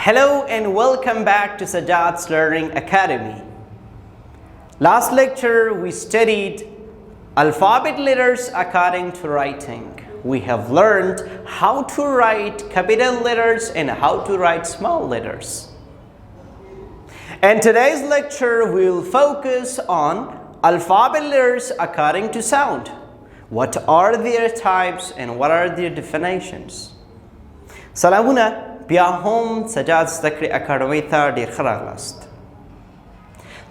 Hello and welcome back to Sajad's Learning Academy. Last lecture we studied alphabet letters according to writing. We have learned how to write capital letters and how to write small letters. In today's lecture we will focus on alphabet letters according to sound. What are their types and what are their definitions? Salamuna. بیا هم سجاد زده کړې اکاډمۍ ته ډېر ښه راغلاست.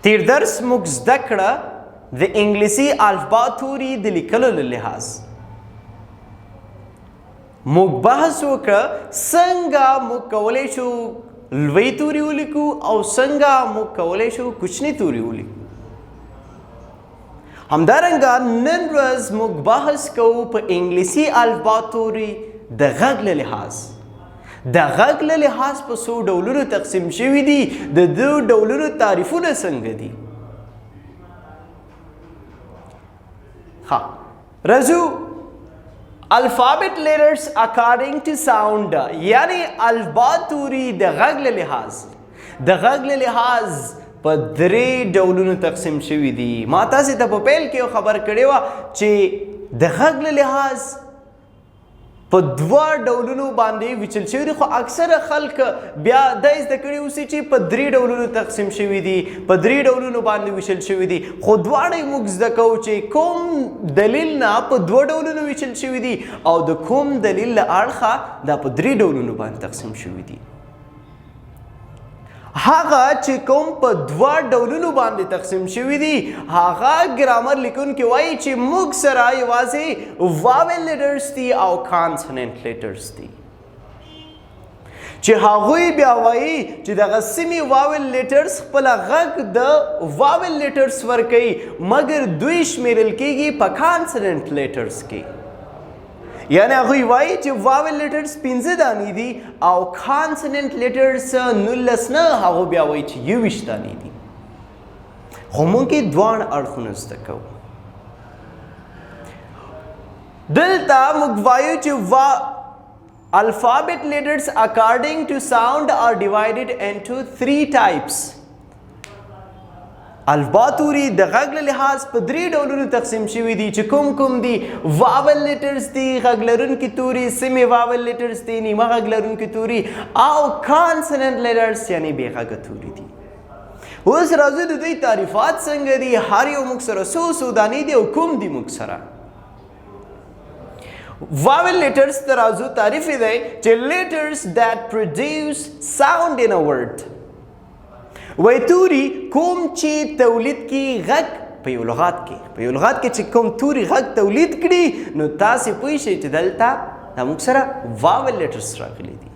تیر درس موږ زده کړه د انګلیسي الفبا توري د لیکلو له لحاظ. موږ بحث وکړه څنګه موږ کولی شو لوی توري ولیکو او څنګه موږ کولی شو کوچني توري ولیکو. همدارنګه نن ورځ موږ بحث کوو په انګلیسي الفبا توري د غږ له لحاظ. د غږ له لحاظ په څو ډولونو تقسیم شوي دي، د دو ډولونو تعریفونه څنګه دي. راځو الفابet letters according to sound یعنی الفبا توري د غږ له لحاظ. د غږ له لحاظ په درې ډولونو تقسیم شوي دي. ما تاسې ته په پیل کې یو خبر کړې وه چې د غږ له لحاظ په دوه ډولونو باندې ویشل شوي دي، خو اکثره خلک بیا دا زده کړي اوسي چې په درې ډولونو تقسیم شوي دي، په درې ډولونو باندې ویشل شوي دي. خو دواړه یې موږ زده کوو چې کوم دلیل نه په دوه ډولونو ویشل شوي دي او د کوم دلیل له اړخه دا په درې ډولونو باندې تقسیم شوي دي. هغه چې کوم په دوه ډولونو باندې تقسیم شوي دي هغه ګرامر لیکونکي وایي چې موږ سره یوازې واول لیټرز دي او کانسوننټ لیټرز دي، چې هغوی بیا وایي چې دغه سیمې واول لیټرز خپله غږ د واول لیټرز ورکوي مګر دوی شمیرل کیږي په کانسوننټ لیټرز کې. یعنی هغوی وایي چې واول لیټرز 15 دانې دي او کانسوننټ لیټرز 19 نه، هغه بیا وایي چې 21 دانې دي. خو موږ یې دواړه اړخونه زده کوو. دلته موږ وایو چې alphabet letters according to sound are divided into 3 types. الفبا توري د غږ له لحاظ په درې ډولونو تقسیم شوي دي چې کوم کوم دي. واول لیټرز دي، غږ لرونکي توري، سیمې واول لیټرز دي، نیمه غږ لرونکي توري، او کانسوننټ لیټرز یعنی بې غږه توري دي. اوس راځو د دوی تعریفات څنګه دي، هر یو موږ سره څو دانې دي او کوم دي موږ سره. واول لیټرز ته راځو. تعریف یې دی چې لیټرز that produce sound in a word. وای توري کوم چې تولید کی غږ په یو لغات کې چې کوم توري غږ تولید کړي نو تاسې پوه شئ چې دلته دا موږ سره واول لیټرز راغلي دي.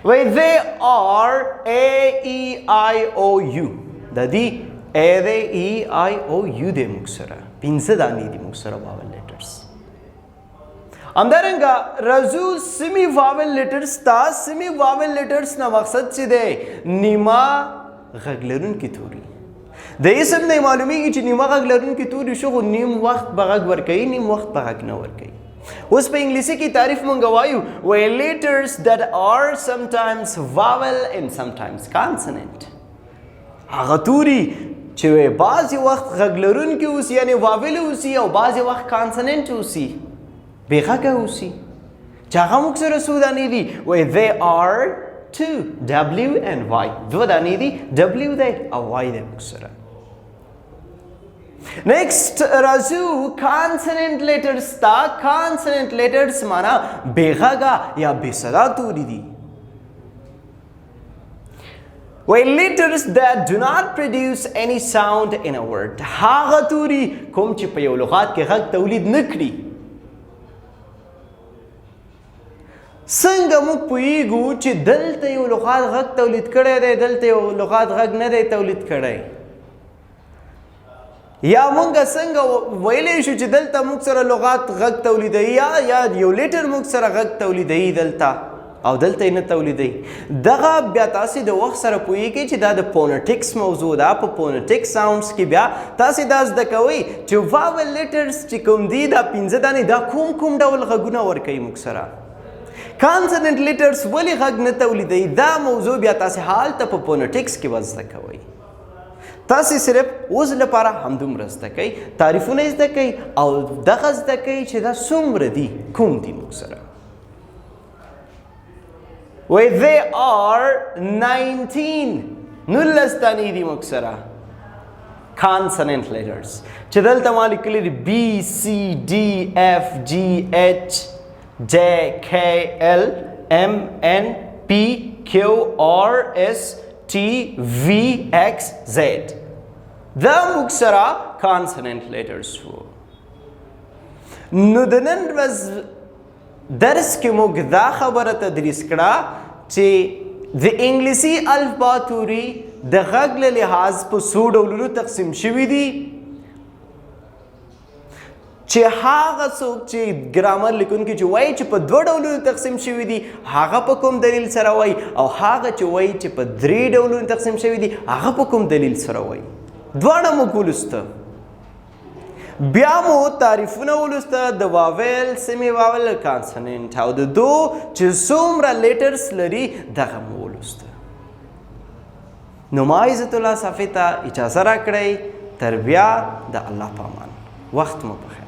وای they are A E I O U. د دې A دی E I O U دی موږ سره 15 دانې دي موږ سره واول لیټرز. همدارنګه راځو سیمې واول لیټرز ته. سیمې واول لیټرز نه مقصد چې دی نیمه غږ لرونکي توري. د اسم نه معلومیږي چې نیمه غږ لرونکي توري شو، خو نیم وخت به غږ ورکوي، نیم وخت به غږ نه ورکوي. اوس په انګلیسي کې تعریف مونږ وایو وای لیټرز that are sometimes vowel and sometimes consonant. هغه توري چې بعضې وخت غږ لرونکي اوسي یعنی واول اوسي او بعضې وخت کانسوننټ اوسي، بې غږه اوسي، چې هغه موږ سره څو دانې دي. وای they are 2 W and Y. دوه دانې دي، W دی او Y دی موږ سره. نیکسټ راځو کانسوننټ لیټرز ته. کانسوننټ لیټرز معنا بې غږه یا بې صدا توري دي. وای لیټرز that do not produce any sound in a word. هغه توري کوم چې په یو لغات کې غږ تولید نه کړي. څنګه موږ پوهیږو چې دلته یو لغات غږ تولید کړی دی، دلته یو لغات غږ نه دی تولید کړی؟ یا موږ څنګه ویلی شو چې دلته موږ سره لغات غږ تولیدوي یا یو لیټر موږ سره غږ تولیدوي دلته او دلته یې نه تولیدوي؟ دغه بیا تاسې د وخت سره پوهیږئ چې دا د فونیټکس موضوع ده. په فونیټکس ساونډز کې بیا تاسې دا زده کوئ چې واول لیټرز چې کوم دي دا 15 دانې دا کوم ډول غږونه ورکوي موږ سره. کانسننټ لیټرز ولې غږ نه تولیدوي دا موضوع بیا تاسې هالته په فونیټکس کې به زده کوئ تاسې صرف اوس لپاره همدومره زده کوئ تعریفونه یې زده کوئ او دغه زده کوئ چې دا څومره دي کوم دي موږ سره وایي they are 19 دانې دي موږ سره consonant letters چې دلته ما لیکلي دي B C D F G H J K L M N P Q R S T V X Z دا موږ سره consonant letters وو نو د نن ورځ درس کې موږ دا خبره تدریس کړه چې د انګلیسي الفبا توري د غږ له لحاظ په څو ډولونو تقسیم شوي دي چې هغه څوک چې ګرامر لیکونکي چې وایي چې په دوه ډولونو تقسیم شوي دي هغه په کوم دلیل سره وایي او هغه چې وایي چې په درې ډولونو تقسیم شوي دي هغه په کوم دلیل سره وایي دواړه موږ ولوسته بیا مو تعریفونه ولوسته د واویل سیمی واویل کانسننټ او د دو چې څومره لیټرز لري دغه مو ولوسته نو ما عزت الله صافی ته اجازه راکړئ تر بیا د الله په امان وخت مو بخیر